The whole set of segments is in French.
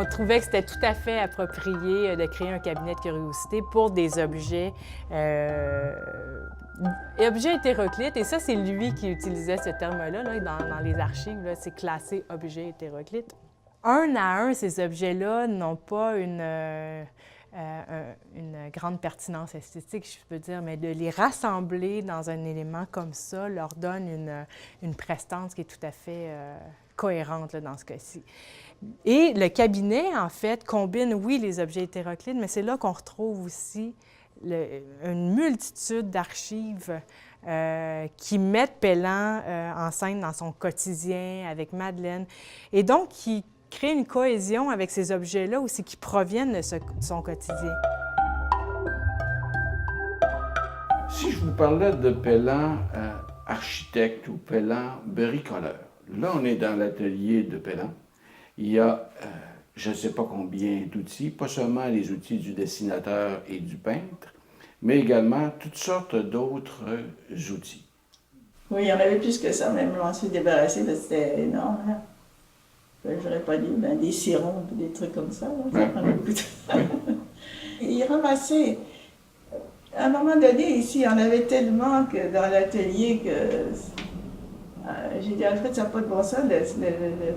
on trouvait que c'était tout à fait approprié de créer un cabinet de curiosité pour des objets, objets hétéroclites. Et ça, c'est lui qui utilisait ce terme-là là, dans les archives. C'est classé objet hétéroclite. Un à un, ces objets-là n'ont pas une grande pertinence esthétique, je peux dire, mais de les rassembler dans un élément comme ça leur donne une prestance qui est tout à fait cohérente là, dans ce cas-ci. Et le cabinet, en fait, combine, oui, les objets hétéroclites, mais c'est là qu'on retrouve aussi une multitude d'archives qui mettent Pelland en scène dans son quotidien avec Madeleine, et donc qui créent une cohésion avec ces objets-là aussi qui proviennent de son quotidien. Si je vous parlais de Pelland architecte ou Pelland bricoleur, là on est dans l'atelier de Pelland. Il y a je ne sais pas combien d'outils, pas seulement les outils du dessinateur et du peintre, mais également toutes sortes d'autres outils. Oui, il y en avait plus que ça, même on s'est débarrassé, parce que c'était énorme. Là. J'aurais pas dit, des cirons, des trucs comme ça. Là, ça prenait beaucoup de temps. Il ramassait. À un moment donné, ici, il y en avait tellement que dans l'atelier que j'ai dit, Alfred, ça n'a pas de bon sens,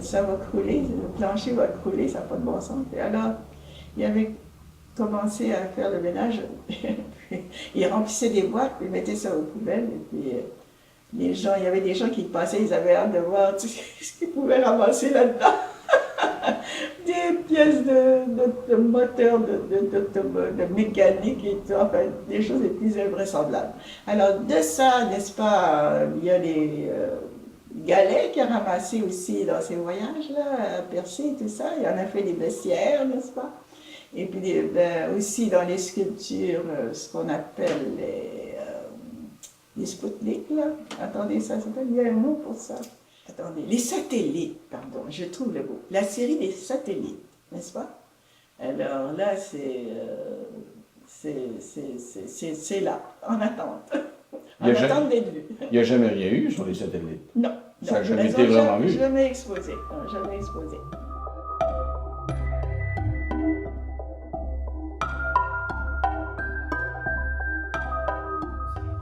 ça va crouler, le plancher va crouler, ça n'a pas de bon sens. Et alors, il avait commencé à faire le ménage, il remplissait des boîtes, il mettait ça aux poubelles, et puis les gens, il y avait des gens qui passaient, ils avaient hâte de voir ce qu'ils pouvaient ramasser là-dedans. Des pièces de moteurs, de mécanique et tout, enfin, des choses les plus invraisemblables. Alors, de ça, n'est-ce pas, il y a les galets qu'il a ramassés aussi dans ses voyages, à Percé et tout ça. Il en a fait des bestiaires, n'est-ce pas? Et puis aussi dans les sculptures, ce qu'on appelle les Spoutniks, là. Attendez, ça s'appelle, il y a un mot pour ça. Attendez, les satellites, pardon, je trouve le mot. La série des satellites, n'est-ce pas? Alors là, c'est là, en attente. En attente d'être vu. Il n'y a jamais rien eu sur les satellites? Non. Ça n'a jamais été vraiment vu? Jamais exposé, non, jamais exposé.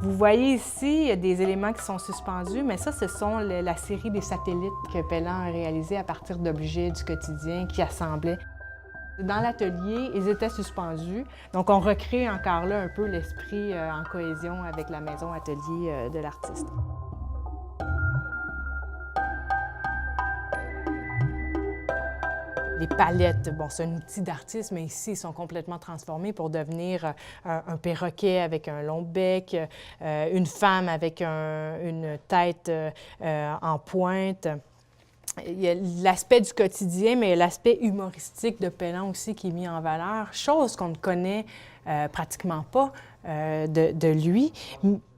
Vous voyez ici, il y a des éléments qui sont suspendus, mais ça, ce sont la série des satellites que Pelland a réalisés à partir d'objets du quotidien qui assemblaient. Dans l'atelier, ils étaient suspendus, donc on recrée encore là un peu l'esprit en cohésion avec la maison atelier de l'artiste. Les palettes, bon, c'est un outil d'artiste, mais ici, ils sont complètement transformés pour devenir un perroquet avec un long bec, une femme avec une tête en pointe. Il y a l'aspect du quotidien, mais l'aspect humoristique de Pelland aussi qui est mis en valeur, chose qu'on ne connaît pratiquement pas de lui.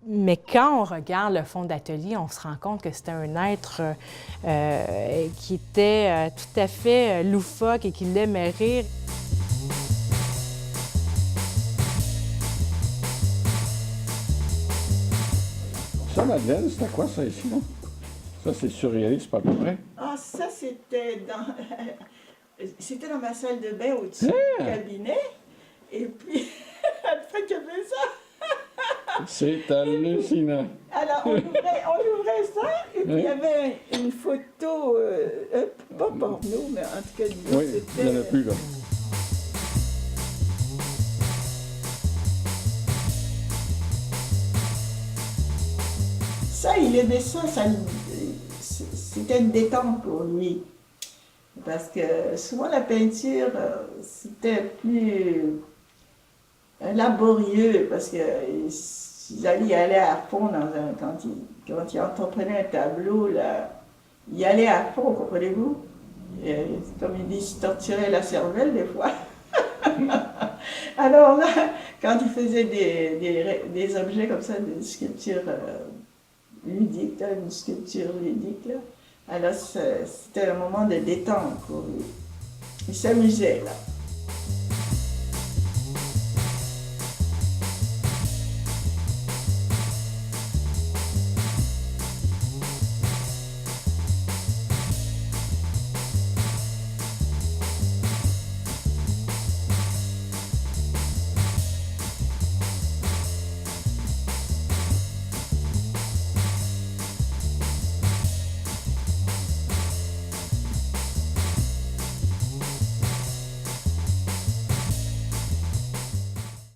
Mais quand on regarde le fond d'atelier, on se rend compte que c'était un être qui était tout à fait loufoque et qui l'aimait rire. Ça, Madeleine, c'était quoi ça ici, là? Ça, c'est surréaliste, pas à peu près. Ah, ça, c'était dans ma salle de bain au-dessus du cabinet. Et puis, Alfred qui a fait ça. C'est hallucinant. Alors, on ouvrait ça, et puis il y avait une photo, pas porno, mais en tout cas, disons, Oui, il n'y en a plus, là. Ça, il aimait ça, c'était une détente pour lui. Parce que souvent, la peinture, c'était plus laborieux, parce que il allait à fond quand il entreprenait un tableau, là, il allait à fond, comprenez-vous? Comme il dit, il se torturait la cervelle des fois. Alors là, quand il faisait des objets comme ça, des sculptures ludiques, une sculpture ludique, là, alors c'était un moment de détente pour lui. Il s'amusait là.